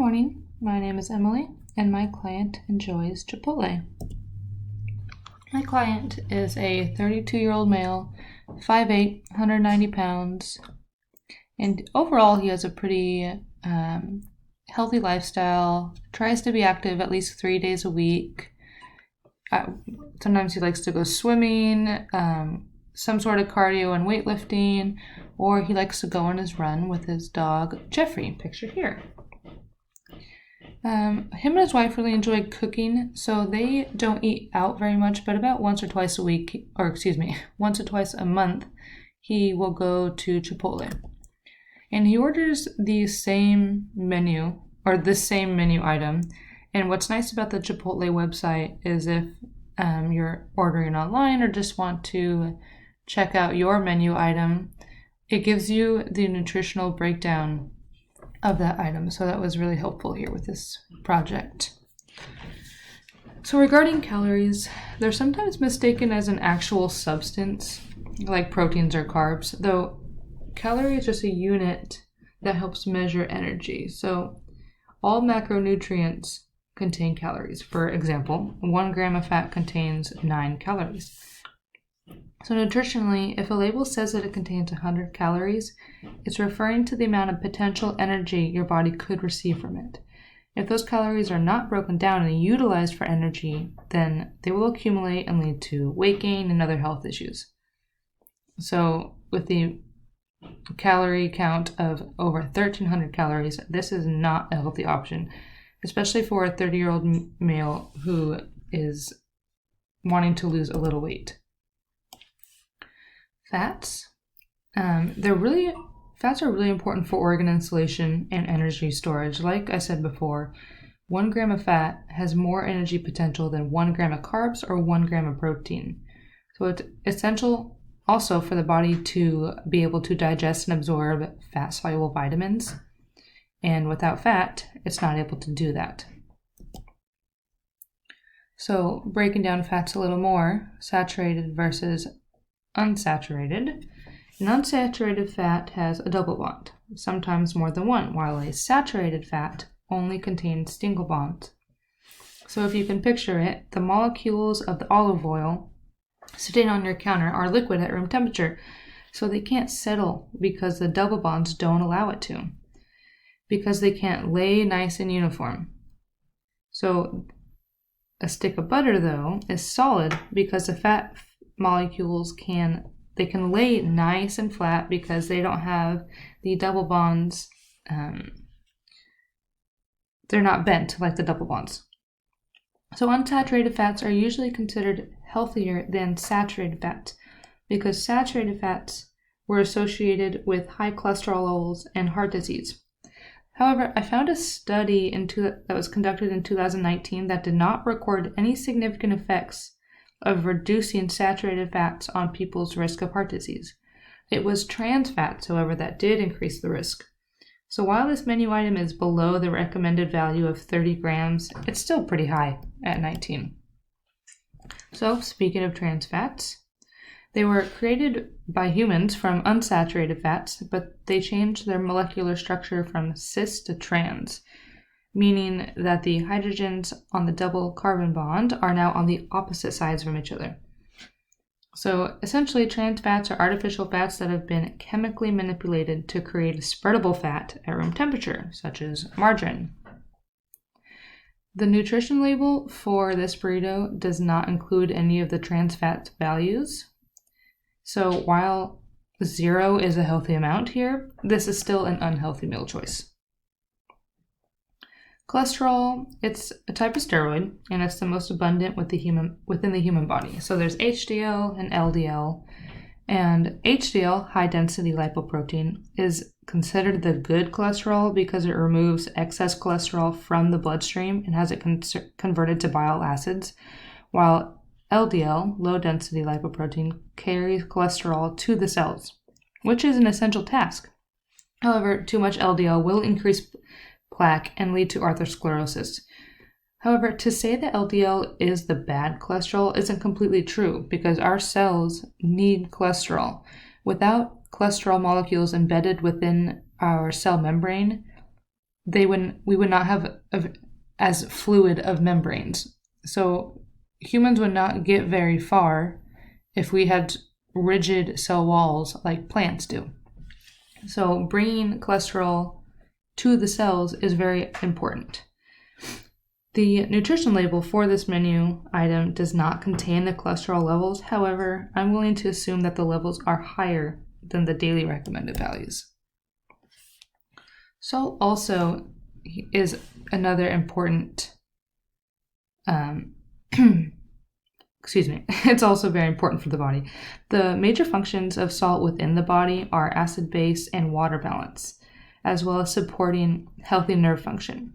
morning. My name is Emily, and my client enjoys Chipotle. My client is a 32-year-old male, 5'8", 190 pounds, and overall he has a pretty healthy lifestyle, tries to be active at least 3 days a week. Sometimes he likes to go swimming, some sort of cardio and weightlifting, or he likes to go on his run with his dog, Jeffrey, pictured here. Him and his wife really enjoy cooking, so they don't eat out very much, but about once or twice a month, he will go to Chipotle. And he orders the same menu, or this same menu item. And what's nice about the Chipotle website is if you're ordering online or just want to check out your menu item, it gives you the nutritional breakdown of that item. So that was really helpful here with this project. So regarding calories, they're sometimes mistaken as an actual substance, like proteins or carbs, though calorie is just a unit that helps measure energy. So all macronutrients contain calories. For example, 1 gram of fat contains 9 calories. So nutritionally, if a label says that it contains 100 calories, it's referring to the amount of potential energy your body could receive from it. If those calories are not broken down and utilized for energy, then they will accumulate and lead to weight gain and other health issues. So with the calorie count of over 1,300 calories, this is not a healthy option, especially for a 30-year-old male who is wanting to lose a little weight. Fats. Fats are really important for organ insulation and energy storage. Like I said before, 1 gram of fat has more energy potential than 1 gram of carbs or 1 gram of protein. So it's essential also for the body to be able to digest and absorb fat-soluble vitamins. And without fat, it's not able to do that. So breaking down fats a little more, saturated versus unsaturated. An unsaturated fat has a double bond, sometimes more than one, while a saturated fat only contains single bonds. So if you can picture it, the molecules of the olive oil sitting on your counter are liquid at room temperature, so they can't settle because the double bonds don't allow it to, because they can't lay nice and uniform. So a stick of butter, though, is solid because the fat molecules can lay nice and flat because they don't have the double bonds. They're not bent like the double bonds. So unsaturated fats are usually considered healthier than saturated fats because saturated fats were associated with high cholesterol levels and heart disease. However, I found a study that was conducted in 2019 that did not record any significant effects of reducing saturated fats on people's risk of heart disease. It was trans fats, however, that did increase the risk. So while this menu item is below the recommended value of 30 grams, it's still pretty high at 19. So speaking of trans fats, they were created by humans from unsaturated fats, but they changed their molecular structure from cis to trans, meaning that the hydrogens on the double carbon bond are now on the opposite sides from each other. So essentially, trans fats are artificial fats that have been chemically manipulated to create a spreadable fat at room temperature, such as margarine. The nutrition label for this burrito does not include any of the trans fat values. So while 0 is a healthy amount here, this is still an unhealthy meal choice. Cholesterol, it's a type of steroid, and it's the most abundant within the human body. So there's HDL and LDL, and HDL, high-density lipoprotein, is considered the good cholesterol because it removes excess cholesterol from the bloodstream and has it converted to bile acids, while LDL, low-density lipoprotein, carries cholesterol to the cells, which is an essential task. However, too much LDL will increase plaque and lead to atherosclerosis. However, to say that LDL is the bad cholesterol isn't completely true because our cells need cholesterol. Without cholesterol molecules embedded within our cell membrane, we would not have as fluid of membranes. So humans would not get very far if we had rigid cell walls like plants do. So bringing cholesterol to the cells is very important. The nutrition label for this menu item does not contain the cholesterol levels. However, I'm willing to assume that the levels are higher than the daily recommended values. Salt also is another important, it's also very important for the body. The major functions of salt within the body are acid, base, and water balance, as well as supporting healthy nerve function.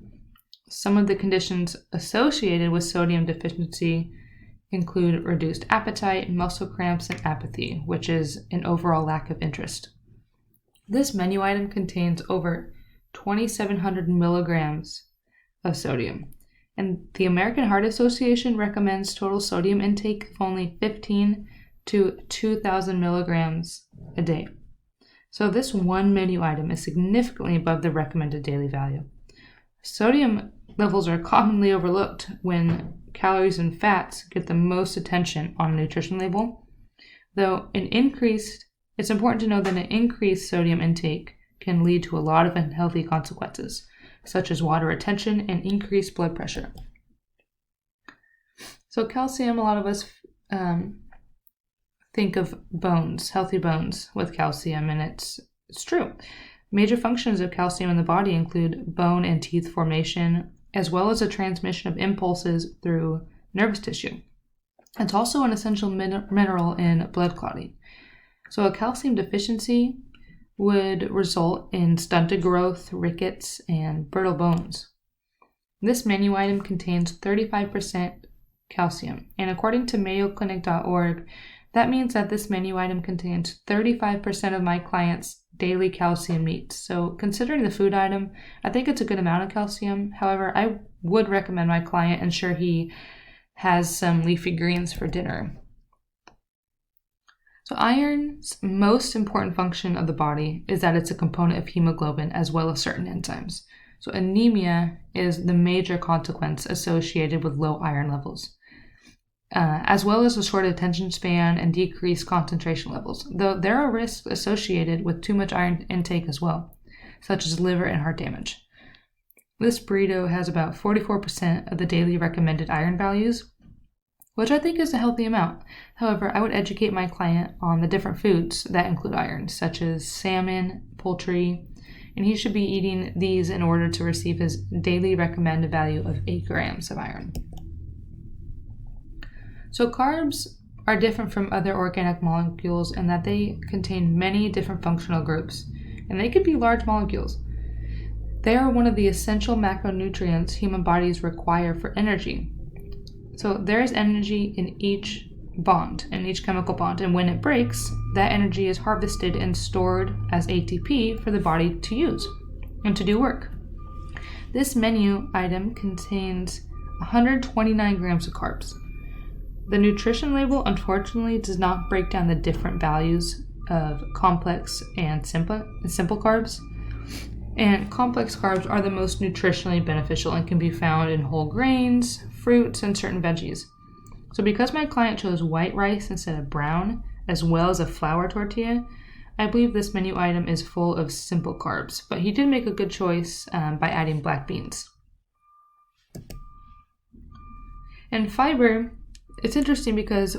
Some of the conditions associated with sodium deficiency include reduced appetite, muscle cramps, and apathy, which is an overall lack of interest. This menu item contains over 2,700 milligrams of sodium, and the American Heart Association recommends total sodium intake of only 15 to 2,000 milligrams a day. So this one menu item is significantly above the recommended daily value. Sodium levels are commonly overlooked when calories and fats get the most attention on a nutrition label, though it's important to know that an increased sodium intake can lead to a lot of unhealthy consequences, such as water retention and increased blood pressure. So calcium, a lot of us think of bones, healthy bones with calcium, and it's true. Major functions of calcium in the body include bone and teeth formation, as well as the transmission of impulses through nervous tissue. It's also an essential mineral in blood clotting. So a calcium deficiency would result in stunted growth, rickets, and brittle bones. This menu item contains 35% calcium, and according to mayoclinic.org, that means that this menu item contains 35% of my clients' daily calcium needs. So considering the food item, I think it's a good amount of calcium. However, I would recommend my client ensure he has some leafy greens for dinner. So iron's most important function of the body is that it's a component of hemoglobin as well as certain enzymes. So anemia is the major consequence associated with low iron levels, as well as a short attention span and decreased concentration levels, though there are risks associated with too much iron intake as well, such as liver and heart damage. This burrito has about 44% of the daily recommended iron values, which I think is a healthy amount. However, I would educate my client on the different foods that include iron, such as salmon, poultry, and he should be eating these in order to receive his daily recommended value of 8 grams of iron. So carbs are different from other organic molecules in that they contain many different functional groups, and they could be large molecules. They are one of the essential macronutrients human bodies require for energy. So there is energy in each bond, in each chemical bond, and when it breaks, that energy is harvested and stored as ATP for the body to use and to do work. This menu item contains 129 grams of carbs. The nutrition label, unfortunately, does not break down the different values of complex and simple carbs. And complex carbs are the most nutritionally beneficial and can be found in whole grains, fruits, and certain veggies. So because my client chose white rice instead of brown, as well as a flour tortilla, I believe this menu item is full of simple carbs, but he did make a good choice by adding black beans. And fiber, it's interesting because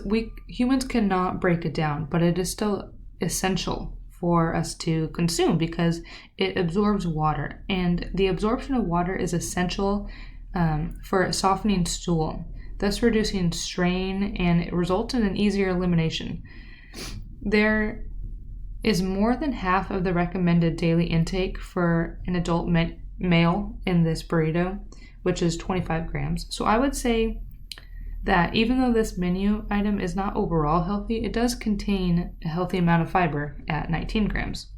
humans cannot break it down, but it is still essential for us to consume because it absorbs water, and the absorption of water is essential for softening stool, thus reducing strain, and it results in an easier elimination. There is more than half of the recommended daily intake for an adult male in this burrito, which is 25 grams. So I would say that even though this menu item is not overall healthy, it does contain a healthy amount of fiber at 19 grams.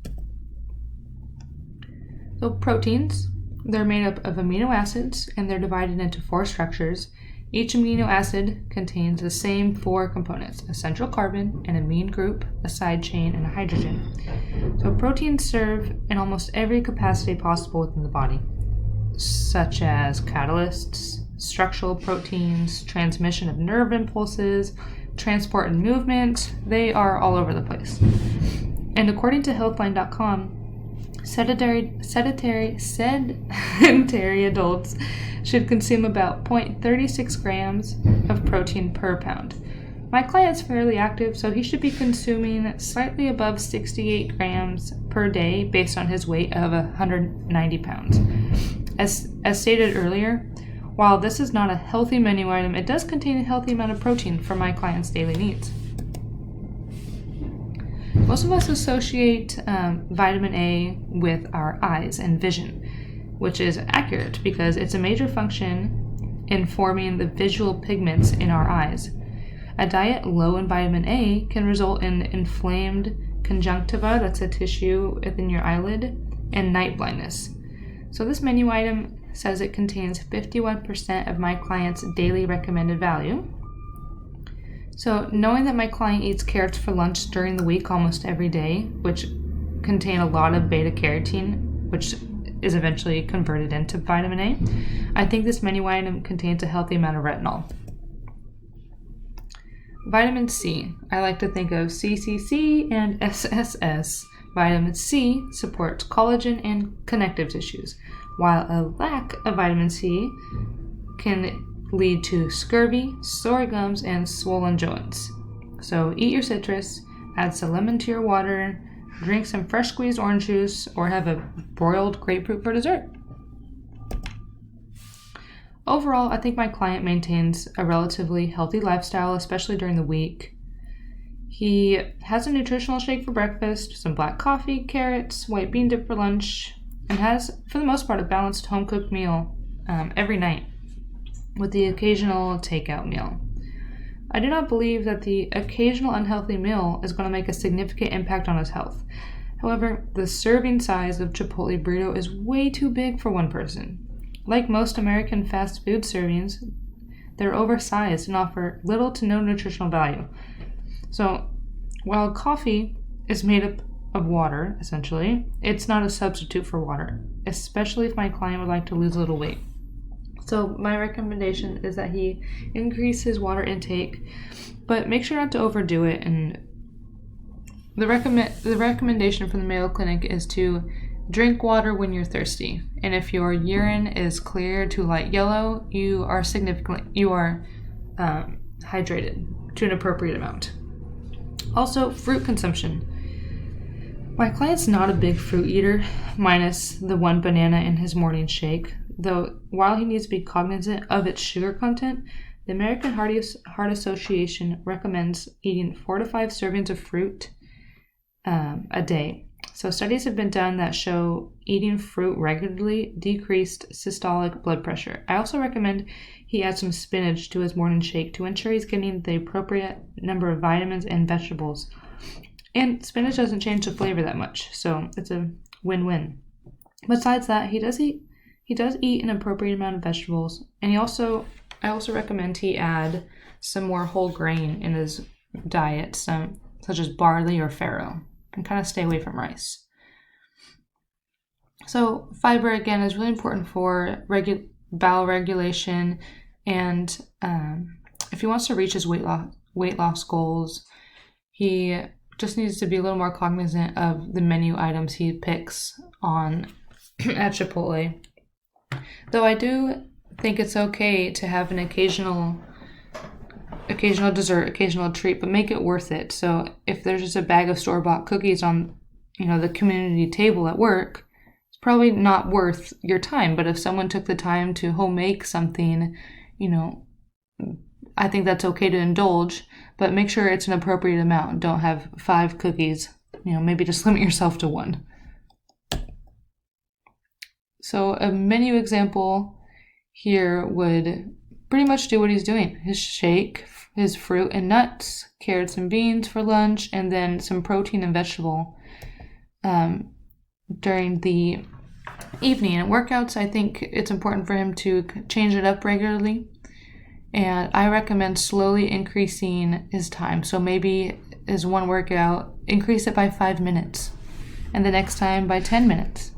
So proteins, they're made up of amino acids, and they're divided into 4 structures. Each amino acid contains the same 4 components: a central carbon, an amine group, a side chain, and a hydrogen. So proteins serve in almost every capacity possible within the body. such as catalysts, structural proteins, transmission of nerve impulses, transport and movement. They are all over the place. And according to Healthline.com, sedentary adults should consume about 0.36 grams of protein per pound. My client's fairly active, so he should be consuming slightly above 68 grams per day based on his weight of 190 pounds. As stated earlier, while this is not a healthy menu item, it does contain a healthy amount of protein for my client's daily needs. Most of us associate vitamin A with our eyes and vision, which is accurate because it's a major function in forming the visual pigments in our eyes. A diet low in vitamin A can result in inflamed conjunctiva, that's a tissue within your eyelid, and night blindness. So this menu item says it contains 51% of my client's daily recommended value. So knowing that my client eats carrots for lunch during the week almost every day, which contain a lot of beta carotene, which is eventually converted into vitamin A, I think this menu item contains a healthy amount of retinol. Vitamin C. I like to think of CCC and SSS. Vitamin C supports collagen and connective tissues, while a lack of vitamin C can lead to scurvy, sore gums, and swollen joints. So eat your citrus, add some lemon to your water, drink some fresh squeezed orange juice, or have a broiled grapefruit for dessert. Overall, I think my client maintains a relatively healthy lifestyle, especially during the week. He has a nutritional shake for breakfast, some black coffee, carrots, white bean dip for lunch, and has, for the most part, a balanced home-cooked meal every night, with the occasional takeout meal. I do not believe that the occasional unhealthy meal is going to make a significant impact on his health. However, the serving size of Chipotle burrito is way too big for one person. Like most American fast food servings, they're oversized and offer little to no nutritional value. So, while coffee is made up of water, essentially, it's not a substitute for water, especially if my client would like to lose a little weight. So my recommendation is that he increase his water intake, but make sure not to overdo it. And the recommendation from the Mayo Clinic is to drink water when you're thirsty. And if your urine is clear to light yellow, you are hydrated to an appropriate amount. Also, fruit consumption. My client's not a big fruit eater, minus the one banana in his morning shake. Though, while he needs to be cognizant of its sugar content, the American Heart Association recommends eating 4 to 5 servings of fruit a day. So studies have been done that show eating fruit regularly decreased systolic blood pressure. I also recommend he add some spinach to his morning shake to ensure he's getting the appropriate number of vitamins and vegetables. And spinach doesn't change the flavor that much, so it's a win-win. Besides that, he does eat an appropriate amount of vegetables, and I also recommend he add some more whole grain in his diet, such as barley or farro, and kind of stay away from rice. So fiber, again, is really important for bowel regulation, and if he wants to reach his weight loss goals, he just needs to be a little more cognizant of the menu items he picks on at Chipotle. Though I do think it's okay to have an occasional dessert, occasional treat, but make it worth it. So if there's just a bag of store-bought cookies on, the community table at work, it's probably not worth your time. But if someone took the time to home make something, I think that's okay to indulge, but make sure it's an appropriate amount. Don't have 5 cookies, maybe just limit yourself to 1. So a menu example here would pretty much do what he's doing. His shake, his fruit and nuts, carrots and beans for lunch, and then some protein and vegetable during the evening. And workouts, I think it's important for him to change it up regularly. And I recommend slowly increasing his time. So maybe his one workout, increase it by 5 minutes. And the next time by 10 minutes.